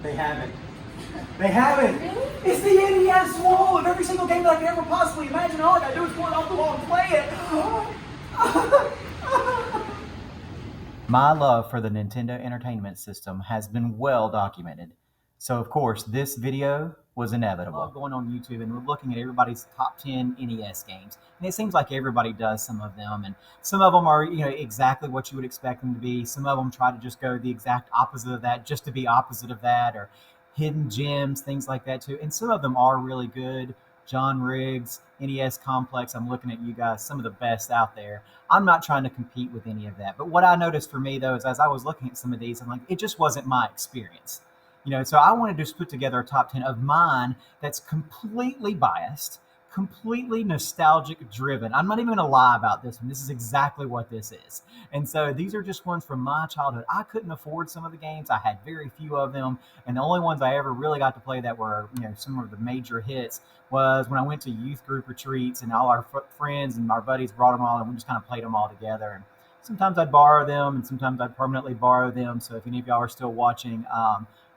They haven't. They haven't. It's the NES wall of every single game that I could ever possibly imagine. All I gotta do is pull it off the wall and play it. My love for the Nintendo Entertainment System has been well documented. So, of course, this video was inevitable. I love going on YouTube and looking at everybody's top 10 NES games. And it seems like everybody does some of them. And some of them are, exactly what you would expect them to be. Some of them try to just go the exact opposite of that, just to be opposite of that, or hidden gems, things like that too. And some of them are really good. John Riggs, NES Complex, I'm looking at you guys, some of the best out there. I'm not trying to compete with any of that. But what I noticed for me, though, is as I was looking at some of these, I'm like, it just wasn't my experience. So I wanted to just put together a top 10 of mine that's completely biased, completely nostalgic driven. I'm not even going to lie about this one. This is exactly what this is. And so these are just ones from my childhood. I couldn't afford some of the games. I had very few of them. And the only ones I ever really got to play that were, some of the major hits was when I went to youth group retreats and all our friends and our buddies brought them all and we just kind of played them all together. And sometimes I'd borrow them and sometimes I'd permanently borrow them. So if any of y'all are still watching,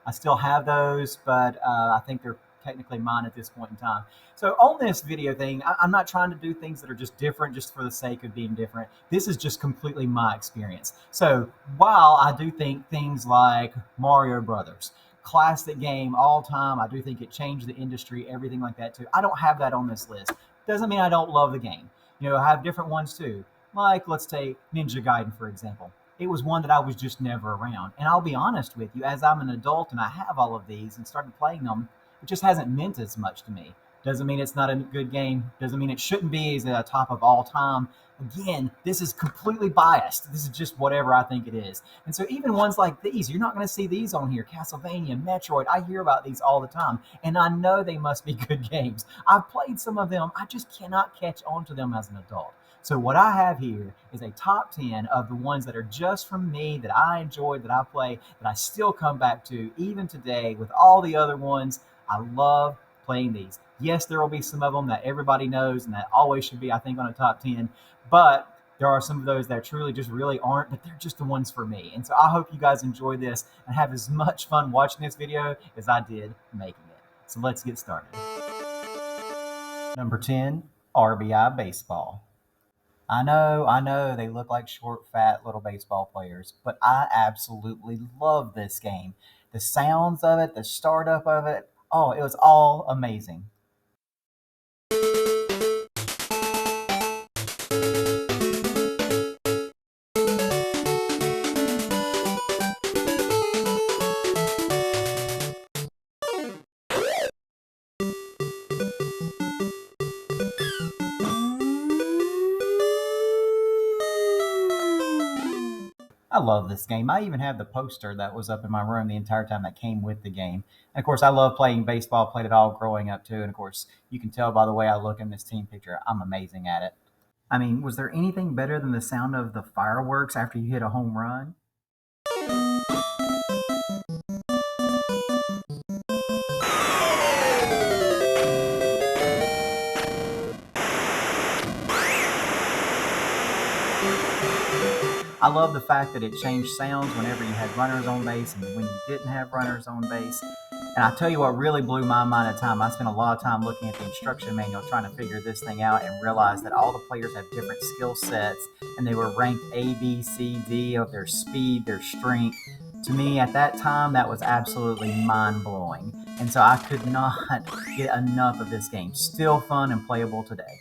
I still have those, but I think they're technically mine at this point in time. So on this video thing, I'm not trying to do things that are just different just for the sake of being different. This is just completely my experience. So while I do think things like Mario Brothers, classic game all time, I do think it changed the industry, everything like that too. I don't have that on this list. Doesn't mean I don't love the game. I have different ones too. Like, let's take Ninja Gaiden, for example. It was one that I was just never around. And I'll be honest with you, as I'm an adult and I have all of these and started playing them, it just hasn't meant as much to me. Doesn't mean it's not a good game. Doesn't mean it shouldn't be as a top of all time. Again, this is completely biased. This is just whatever I think it is. And so even ones like these, you're not going to see these on here. Castlevania, Metroid, I hear about these all the time. And I know they must be good games. I've played some of them. I just cannot catch on to them as an adult. So what I have here is a top 10 of the ones that are just from me, that I enjoyed, that I play, that I still come back to even today with all the other ones. I love playing these. Yes, there will be some of them that everybody knows and that always should be, I think, on a top 10. But there are some of those that truly just really aren't, but they're just the ones for me. And so I hope you guys enjoy this and have as much fun watching this video as I did making it. So let's get started. Number 10, RBI Baseball. I know, they look like short, fat little baseball players, but I absolutely love this game. The sounds of it, the startup of it, oh, it was all amazing. I love this game. I even have the poster that was up in my room the entire time that came with the game. And of course, I love playing baseball, played it all growing up too. And of course, you can tell by the way I look in this team picture, I'm amazing at it. I mean, was there anything better than the sound of the fireworks after you hit a home run? I love the fact that it changed sounds whenever you had runners on base and when you didn't have runners on base. And I tell you what really blew my mind at the time, I spent a lot of time looking at the instruction manual trying to figure this thing out and realize that all the players have different skill sets and they were ranked A, B, C, D of their speed, their strength. To me, at that time, that was absolutely mind-blowing. And so I could not get enough of this game. Still fun and playable today.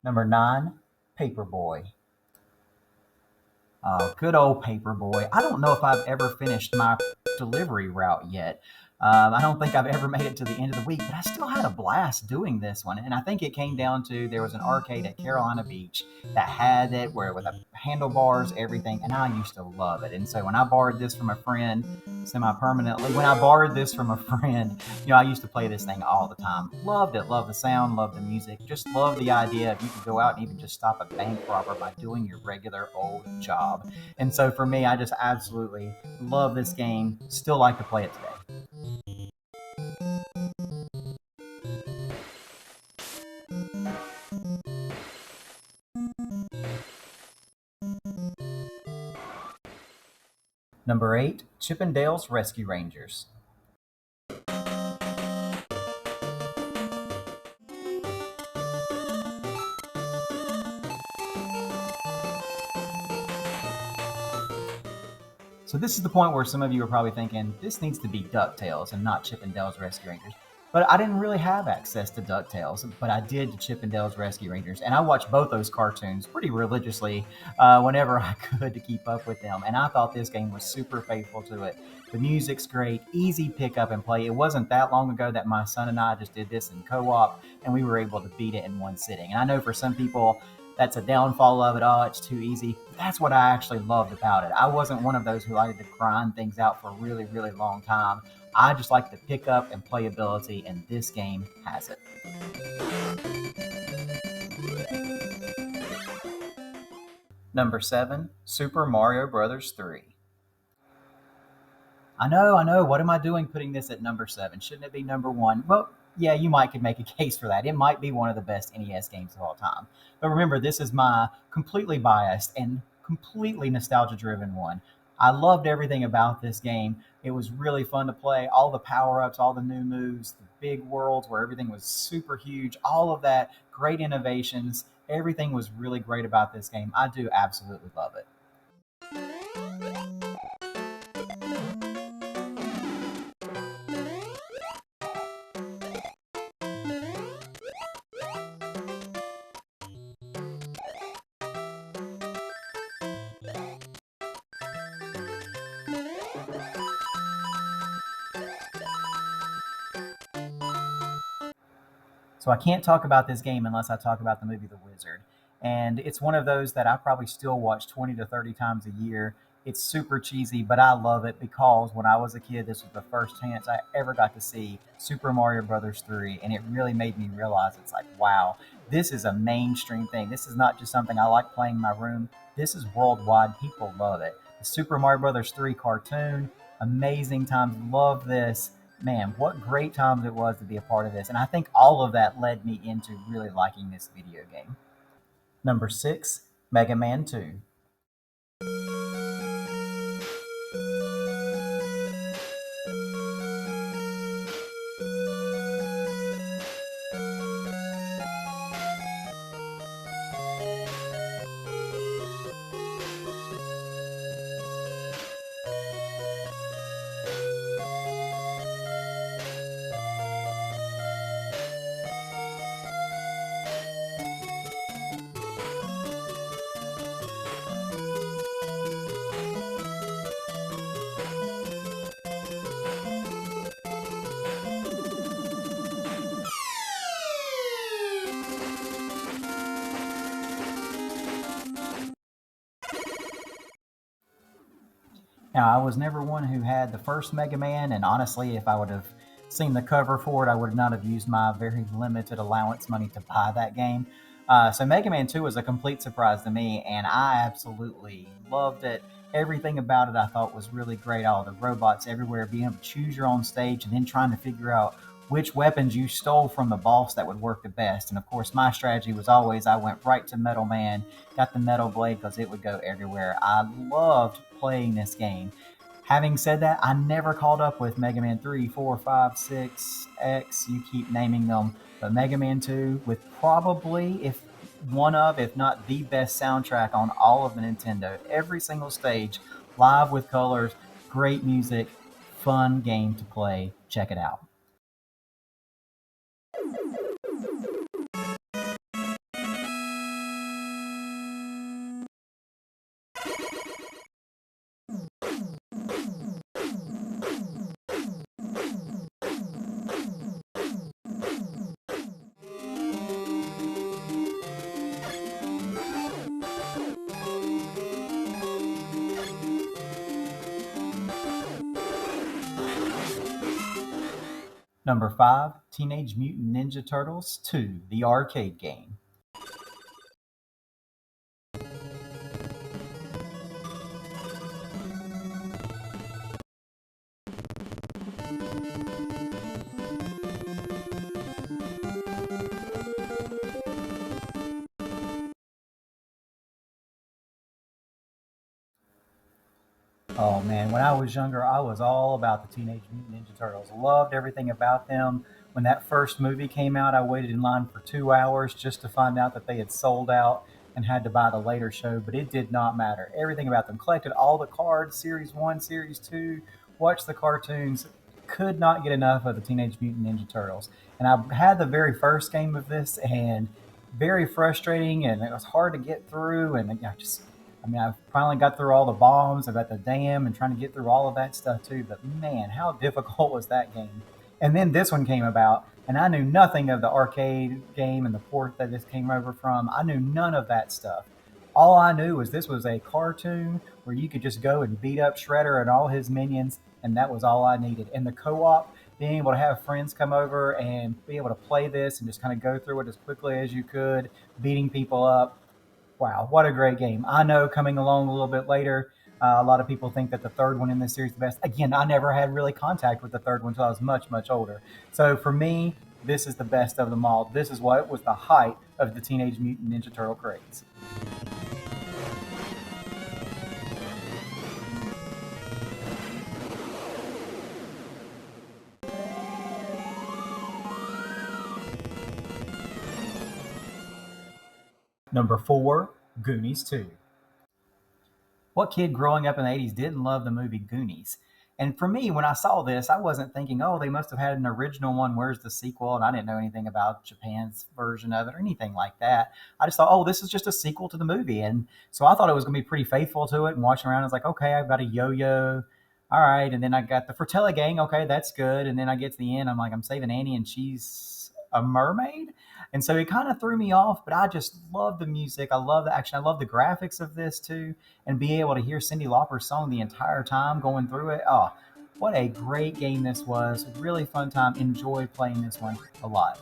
Number 9, Paperboy. Good old Paperboy. I don't know if I've ever finished my delivery route yet. I don't think I've ever made it to the end of the week, but I still had a blast doing this one. And I think it came down to there was an arcade at Carolina Beach that had it where with the handlebars, everything, and I used to love it. And so when I borrowed this from a friend, semi-permanently, when I borrowed this from a friend, I used to play this thing all the time. Loved it, loved the sound, loved the music, just loved the idea of you could go out and even just stop a bank robber by doing your regular old job. And so for me, I just absolutely love this game, still like to play it today. Number 8, Chippendales Rescue Rangers. So this is the point where some of you are probably thinking, this needs to be DuckTales and not Chip 'n Dale's Rescue Rangers. But I didn't really have access to DuckTales, but I did to Chip 'n Dale's Rescue Rangers. And I watched both those cartoons pretty religiously whenever I could to keep up with them. And I thought this game was super faithful to it. The music's great, easy pick up and play. It wasn't that long ago that my son and I just did this in co-op and we were able to beat it in one sitting. And I know for some people, that's a downfall of it. Oh, it's too easy. That's what I actually loved about it. I wasn't one of those who liked to grind things out for a really, really long time. I just like the pickup and playability, and this game has it. Number 7, Super Mario Bros. 3. I know. What am I doing putting this at number 7? Shouldn't it be number 1? Well, yeah, you might could make a case for that. It might be one of the best NES games of all time. But remember, this is my completely biased and completely nostalgia driven one. I loved everything about this game. It was really fun to play. All the power ups, all the new moves, the big worlds where everything was super huge, all of that, great innovations. Everything was really great about this game. I do absolutely love it. So I can't talk about this game unless I talk about the movie The Wizard. And it's one of those that I probably still watch 20 to 30 times a year. It's super cheesy, but I love it because when I was a kid, this was the first chance I ever got to see Super Mario Brothers 3, and it really made me realize it's like, wow, this is a mainstream thing. This is not just something I like playing in my room. This is worldwide. People love it. The Super Mario Brothers 3 cartoon, amazing times. Love this. Man, what great times it was to be a part of this. And I think all of that led me into really liking this video game. Number 6, Mega Man 2. Now, I was never one who had the first Mega Man, and honestly, if I would have seen the cover for it, I would not have used my very limited allowance money to buy that game. So, Mega Man 2 was a complete surprise to me, and I absolutely loved it. Everything about it I thought was really great. All the robots everywhere, being able to choose your own stage, and then trying to figure out which weapons you stole from the boss that would work the best. And of course, my strategy was always I went right to Metal Man, got the Metal Blade because it would go everywhere. I loved playing this game. Having said that, I never caught up with Mega Man 3, 4, 5, 6, X, you keep naming them, but Mega Man 2, with probably, if one of, if not the best soundtrack on all of the Nintendo. Every single stage, live with colors, great music, fun game to play. Check it out. Number 5, Teenage Mutant Ninja Turtles 2, the arcade game. Oh man, when I was younger, I was all about the Teenage Mutant Ninja Turtles. Loved everything about them. When that first movie came out, I waited in line for 2 hours just to find out that they had sold out. and had to buy the later show, but it did not matter. Everything about them. Collected all the cards, Series 1, Series 2, watched the cartoons, could not get enough of the Teenage Mutant Ninja Turtles. And I had the very first game of this, and very frustrating, and it was hard to get through. And I mean, I finally got through all the bombs about the dam and trying to get through all of that stuff too. But man, how difficult was that game? And then this one came about, and I knew nothing of the arcade game and the port that this came over from. I knew none of that stuff. All I knew was this was a cartoon where you could just go and beat up Shredder and all his minions, and that was all I needed. And the co-op, being able to have friends come over and be able to play this and just kind of go through it as quickly as you could, beating people up. Wow, what a great game. I know coming along a little bit later, a lot of people think that the third one in this series is the best. Again, I never had really contact with the third one until I was much, much older. So for me, this is the best of them all. This is what was the height of the Teenage Mutant Ninja Turtle craze. Number 4, Goonies 2. What kid growing up in the 80s didn't love the movie Goonies? And for me, when I saw this, I wasn't thinking, oh, they must have had an original one. Where's the sequel? And I didn't know anything about Japan's version of it or anything like that. I just thought, oh, this is just a sequel to the movie. And so I thought it was going to be pretty faithful to it. And watching around, I was like, okay, I've got a yo yo. All right. And then I got the Fratelli gang. Okay, that's good. And then I get to the end. I'm like, I'm saving Annie, and she's a mermaid. And so it kind of threw me off, but I just love the music. I love the action. I love the graphics of this too, and be able to hear Cyndi Lauper's song the entire time going through it. Oh, what a great game this was. Really fun time. Enjoy playing this one a lot.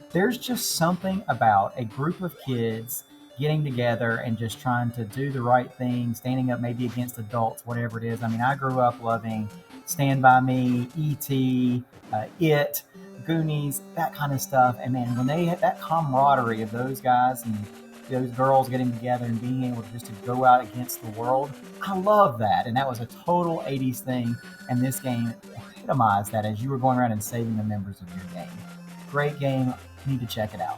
There's just something about a group of kids getting together and just trying to do the right thing, standing up maybe against adults, whatever it is. I mean, I grew up loving Stand By Me, E.T., It, Goonies, that kind of stuff. And man, when they had that camaraderie of those guys and those girls getting together and being able just to go out against the world, I love that. And that was a total 80s thing. And this game epitomized that as you were going around and saving the members of your game. Great game. You need to check it out.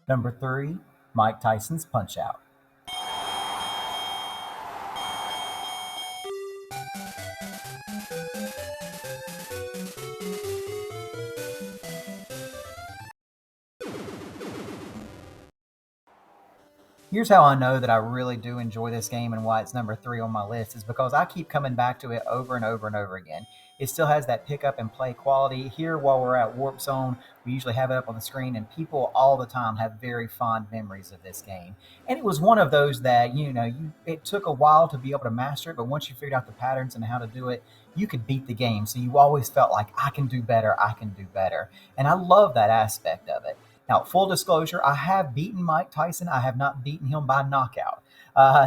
Number 3, Mike Tyson's Punch Out. Here's how I know that I really do enjoy this game and why it's number 3 on my list is because I keep coming back to it over and over and over again. It still has that pick up and play quality. Here, while we're at Warp Zone, we usually have it up on the screen, and people all the time have very fond memories of this game. And it was one of those that, it took a while to be able to master it, but once you figured out the patterns and how to do it, you could beat the game. So you always felt like, I can do better, I can do better. And I love that aspect of it. Now, full disclosure, I have beaten Mike Tyson. I have not beaten him by knockout.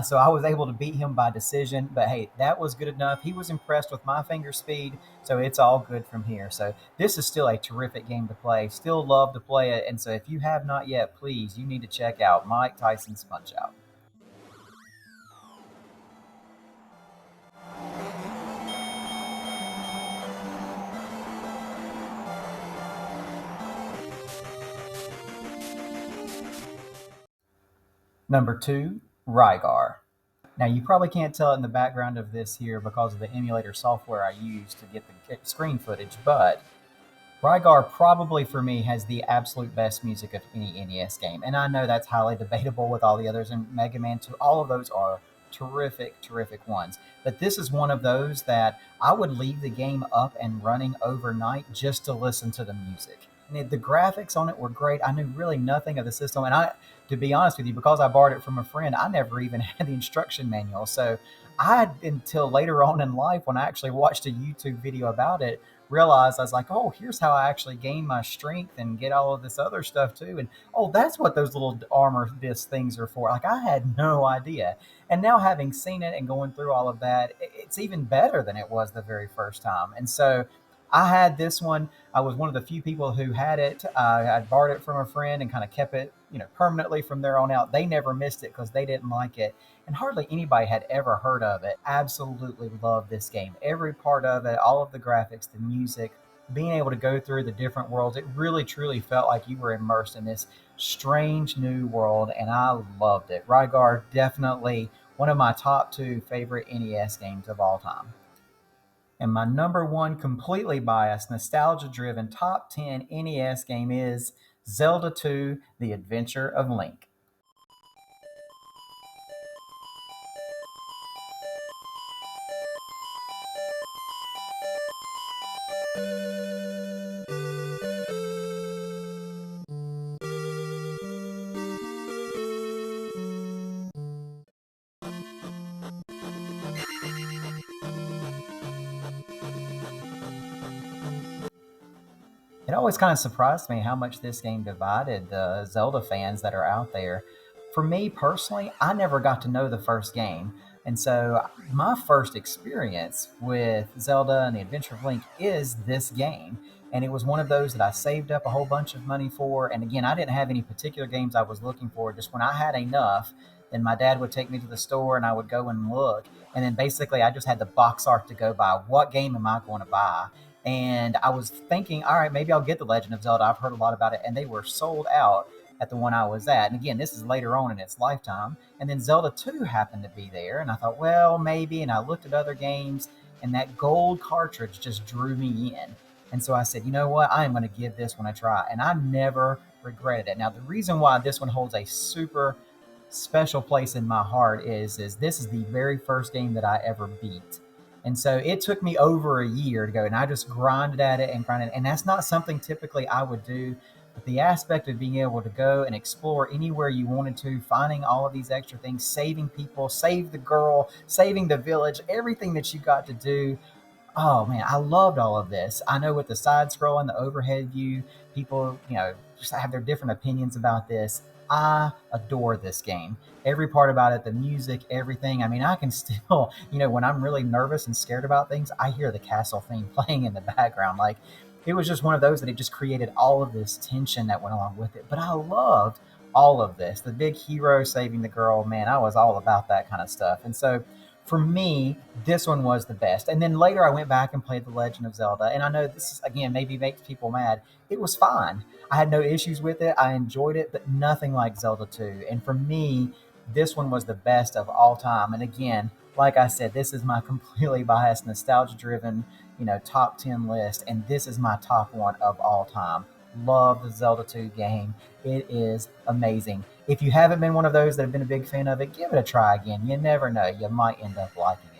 So I was able to beat him by decision. But hey, that was good enough. He was impressed with my finger speed. So it's all good from here. So this is still a terrific game to play. Still love to play it. And so if you have not yet, please, you need to check out Mike Tyson's Punch Out. Number 2, Rygar. Now, you probably can't tell it in the background of this here because of the emulator software I use to get the screen footage, but Rygar probably for me has the absolute best music of any NES game. And I know that's highly debatable with all the others, and Mega Man 2, all of those are terrific, terrific ones. But this is one of those that I would leave the game up and running overnight just to listen to the music. And the graphics on it were great. I knew really nothing of the system. And to be honest with you, because I borrowed it from a friend, I never even had the instruction manual. So until later on in life, when I actually watched a YouTube video about it, realized I was like, oh, here's how I actually gain my strength and get all of this other stuff too. And oh, that's what those little armor disc things are for. Like I had no idea. And now having seen it and going through all of that, it's even better than it was the very first time. And so I had this one. I was one of the few people who had it. I borrowed it from a friend and kind of kept it, permanently from there on out. They never missed it because they didn't like it, and hardly anybody had ever heard of it. Absolutely loved this game. Every part of it, all of the graphics, the music, being able to go through the different worlds. It really truly felt like you were immersed in this strange new world, and I loved it. Rygar, definitely one of my top two favorite NES games of all time. And my number one, completely biased, nostalgia driven top 10 NES game is Zelda 2 The Adventure of Link. It always kind of surprised me how much this game divided the Zelda fans that are out there. For me personally, I never got to know the first game. And so my first experience with Zelda and the Adventure of Link is this game. And it was one of those that I saved up a whole bunch of money for. And again, I didn't have any particular games I was looking for. Just when I had enough, then my dad would take me to the store and I would go and look. And then basically, I just had the box art to go by. What game am I going to buy? And I was thinking, all right, maybe I'll get The Legend of Zelda. I've heard a lot about it, and they were sold out at the one I was at. And again, this is later on in its lifetime. And then Zelda 2 happened to be there, and I thought, well, maybe. And I looked at other games, and that gold cartridge just drew me in. And so I said, you know what? I am going to give this one a try. And I never regretted it. Now, the reason why this one holds a super special place in my heart is this is the very first game that I ever beat. And so it took me over a year to go, and I just grinded at it and grinded. And that's not something typically I would do. But the aspect of being able to go and explore anywhere you wanted to, finding all of these extra things, saving people, save the girl, saving the village, everything that you got to do. Oh man, I loved all of this. I know with the side scroll and the overhead view, people, just have their different opinions about this. I adore this game. Every part about it, the music, everything. I mean, I can still, when I'm really nervous and scared about things, I hear the castle theme playing in the background. Like, it was just one of those that it just created all of this tension that went along with it. But I loved all of this. The big hero saving the girl, man, I was all about that kind of stuff. And so for me, this one was the best. And then later I went back and played The Legend of Zelda. And I know this is, again, maybe makes people mad. It was fine. I had no issues with it. I enjoyed it, but nothing like Zelda 2. And for me, this one was the best of all time. And again, like I said, this is my completely biased, nostalgia driven, top 10 list. And this is my top one of all time. Love the Zelda 2 game. It is amazing. If you haven't been one of those that have been a big fan of it, give it a try again. You never know. You might end up liking it.